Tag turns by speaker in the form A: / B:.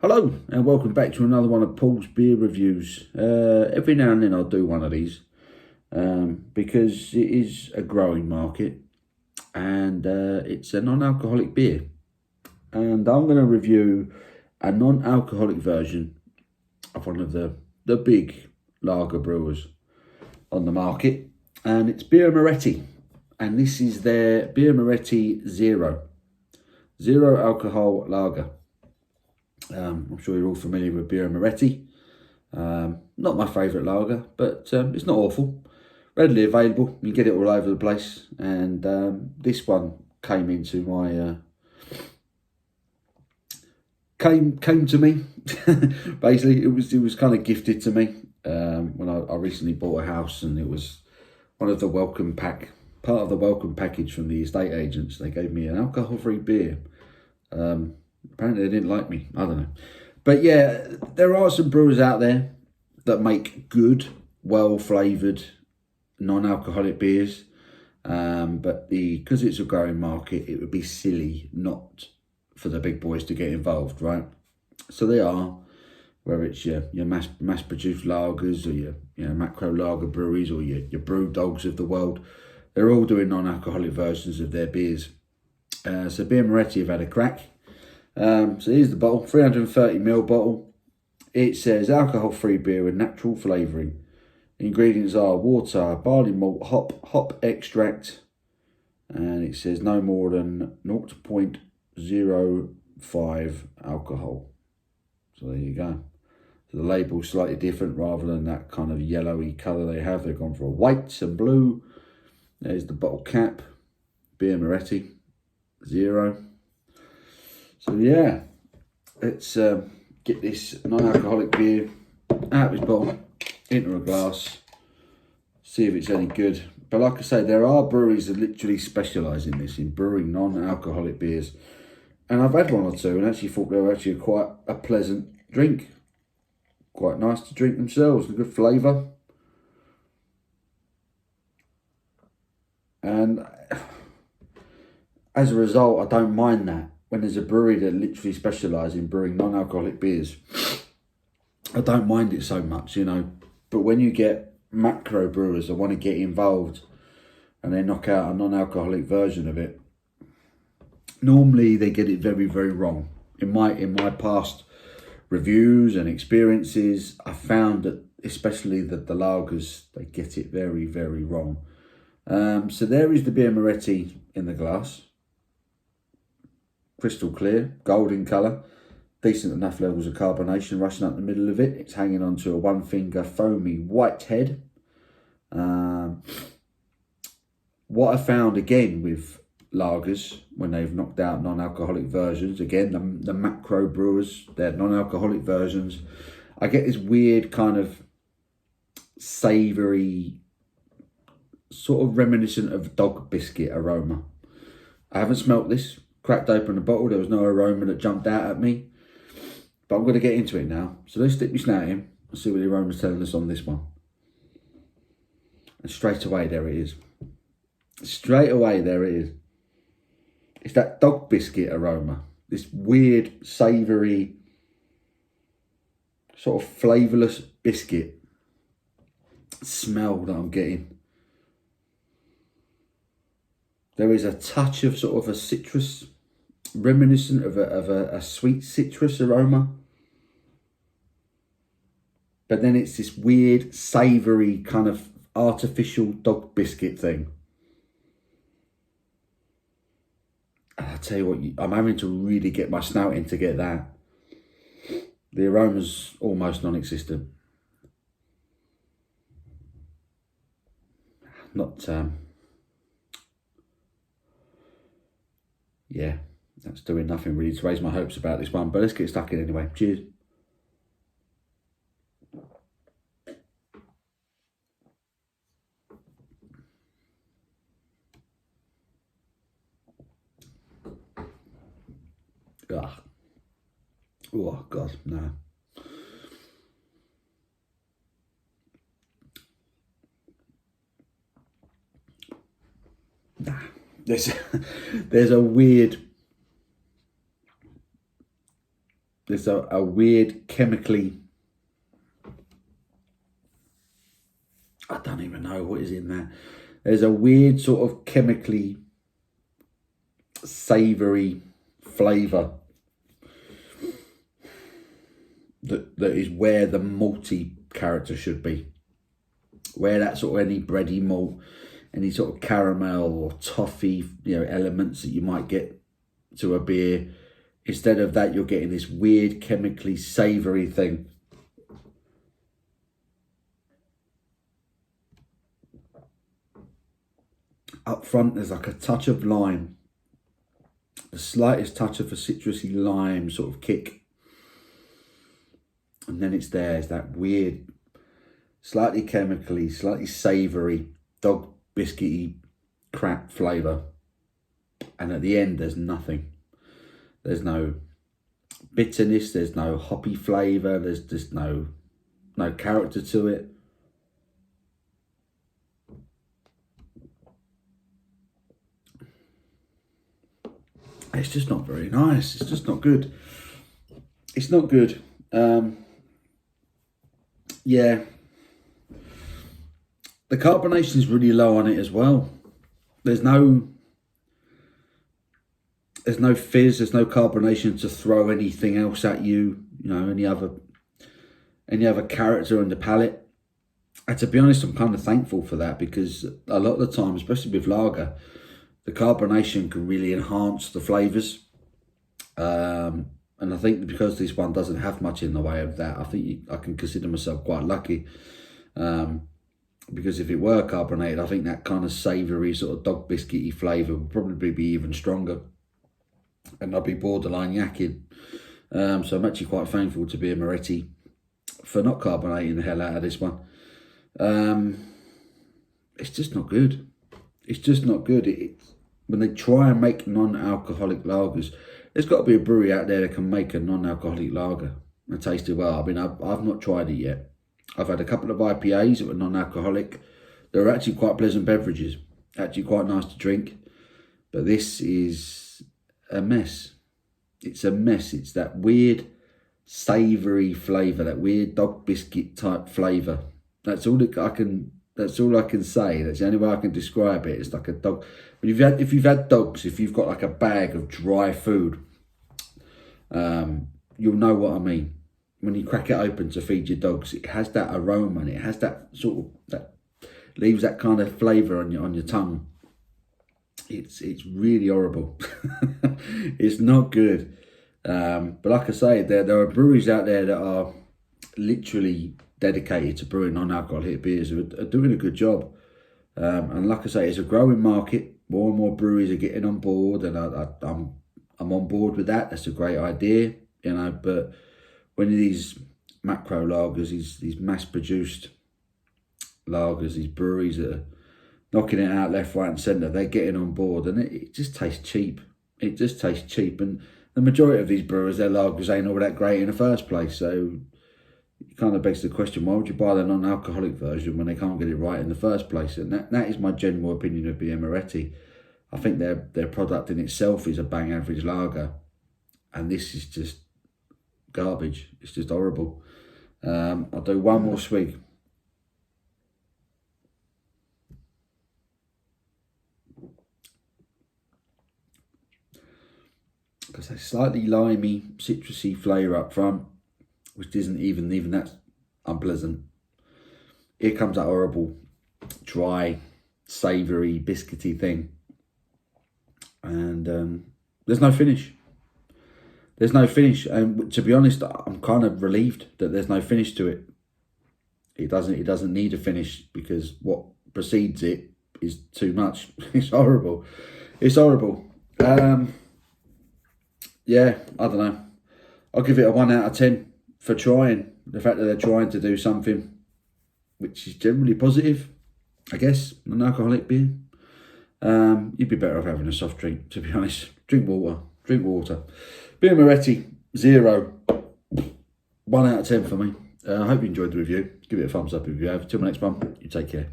A: Hello and welcome back to another one of Paul's beer reviews. Every now and then I'll do one of these because it is a growing market and it's a non-alcoholic beer. And I'm going to review a non-alcoholic version of one of the big lager brewers on the market, and it's BIRRA Moretti, and this is their BIRRA Moretti Zero alcohol lager. I'm sure you're all familiar with BIRRA Moretti. Not my favourite lager, but it's not awful. Readily available, you get it all over the place, and this one came into my came to me. Basically, it was kind of gifted to me when I recently bought a house, and it was one of the part of the welcome package from the estate agents. They gave me an alcohol-free beer. Apparently they didn't like me, I don't know. But yeah, there are some brewers out there that make good, well-flavoured, non-alcoholic beers. But because it's a growing market, it would be silly not for the big boys to get involved, right? So they are, whether it's your mass-produced lagers or your macro lager breweries or your brew dogs of the world, they're all doing non-alcoholic versions of their beers. So BIRRA Moretti have had a crack. So here's the bottle, 330ml bottle. It says alcohol-free beer with natural flavouring. Ingredients are water, barley malt, hop extract, and it says no more than 0.05 alcohol. So there you go. So the label's slightly different, rather than that kind of yellowy colour they have. They've gone for a white and blue. There's the bottle cap, BIRRA Moretti Zero. So yeah, let's get this non-alcoholic beer out of its bottle, into a glass, see if it's any good. But like I say, there are breweries that literally specialise in this, in brewing non-alcoholic beers. And I've had one or two and actually thought they were actually quite a pleasant drink. Quite nice to drink themselves, a good flavour. And as a result, I don't mind that. When there's a brewery that literally specialises in brewing non-alcoholic beers, I don't mind it so much, you know. But when you get macro brewers that want to get involved and they knock out a non-alcoholic version of it, normally they get it very, very wrong. In my past reviews and experiences, I found that especially the lagers, they get it very, very wrong. So there is the BIRRA Moretti in the glass. Crystal clear, golden colour, decent enough levels of carbonation rushing up the middle of it. It's hanging onto a one finger foamy white head. What I found again with lagers, when they've knocked out non-alcoholic versions, again, the macro brewers, their non-alcoholic versions, I get this weird kind of savoury, sort of reminiscent of dog biscuit aroma. I haven't smelt this. Cracked open the bottle, there was no aroma that jumped out at me. But I'm going to get into it now. So let's stick my snout in and see what the aroma's telling us on this one. And straight away, there it is. Straight away, there it is. It's that dog biscuit aroma. This weird, savoury, sort of flavourless biscuit smell that I'm getting. There is a touch of sort of a citrus, reminiscent of a sweet citrus aroma. But then it's this weird, savoury, kind of artificial dog biscuit thing. I'll tell you what, I'm having to really get my snout in to get that. The aroma's almost non-existent. Yeah, that's doing nothing really to raise my hopes about this one, but let's get stuck in anyway. Cheers. Ugh. Oh, God, no. Nah. There's a weird there's a weird chemically, I don't even know what is in there. There's a weird sort of chemically savoury flavour that is where the malty character should be. Where that sort of any bready malt, any sort of caramel or toffee, elements that you might get to a beer. Instead of that, you're getting this weird chemically savoury thing. Up front, there's like a touch of lime. The slightest touch of a citrusy lime sort of kick. And then it's that weird, slightly chemically, slightly savoury, dog biscuity crap flavour. And at the end, there's nothing. There's no bitterness, there's no hoppy flavour, there's just no character to it. It's just not very nice. It's just not good. It's not good. Yeah. The carbonation is really low on it as well. There's no fizz, there's no carbonation to throw anything else at you, any other character on the palate. And to be honest, I'm kind of thankful for that, because a lot of the time, especially with lager, the carbonation can really enhance the flavours. And I think because this one doesn't have much in the way of that, I think I can consider myself quite lucky. Because if it were carbonated, I think that kind of savoury sort of dog biscuity flavour would probably be even stronger. And I'd be borderline yakking. So I'm actually quite thankful to be a Moretti for not carbonating the hell out of this one. It's just not good. It's just not good. When they try and make non-alcoholic lagers, there's got to be a brewery out there that can make a non-alcoholic lager and taste it well. I mean, I've not tried it yet. I've had a couple of IPAs that were non-alcoholic. They're actually quite pleasant beverages. Actually quite nice to drink. But this is a mess. It's a mess. It's that weird savoury flavour, that weird dog biscuit type flavour. That's all I can say. That's the only way I can describe it. It's like a dog. But if you've had dogs, if you've got like a bag of dry food, you'll know what I mean. When you crack it open to feed your dogs, it has that aroma and it has that sort of, that leaves that kind of flavour on your tongue. It's really horrible. It's not good. But like I say, there are breweries out there that are literally dedicated to brewing non-alcoholic beers who are doing a good job. And like I say, it's a growing market. More and more breweries are getting on board, and I'm on board with that. That's a great idea, but when these macro lagers, these mass-produced lagers, these breweries that are knocking it out left, right and centre, they're getting on board, and it just tastes cheap. It just tastes cheap, and the majority of these brewers, their lagers ain't all that great in the first place, so it kind of begs the question, why would you buy the non-alcoholic version when they can't get it right in the first place? And that is my general opinion of BIRRA Moretti. I think their product in itself is a bang average lager, and this is just garbage. It's just horrible. I'll do one more swig. Because a slightly limey, citrusy flavour up front, which isn't even that's unpleasant. Here comes that horrible, dry, savoury, biscuity thing. And there's no finish. There's no finish. And to be honest, I'm kind of relieved that there's no finish to it. It doesn't need a finish, because what precedes it is too much. It's horrible. It's horrible. Yeah, I don't know. I'll give it a 1 out of 10 for trying. The fact that they're trying to do something which is generally positive, I guess, non-alcoholic beer. You'd be better off having a soft drink, to be honest. Drink water. BIRRA Moretti, 0. 1 out of 10 for me. I hope you enjoyed the review. Give it a thumbs up if you have. Till my next one, you take care.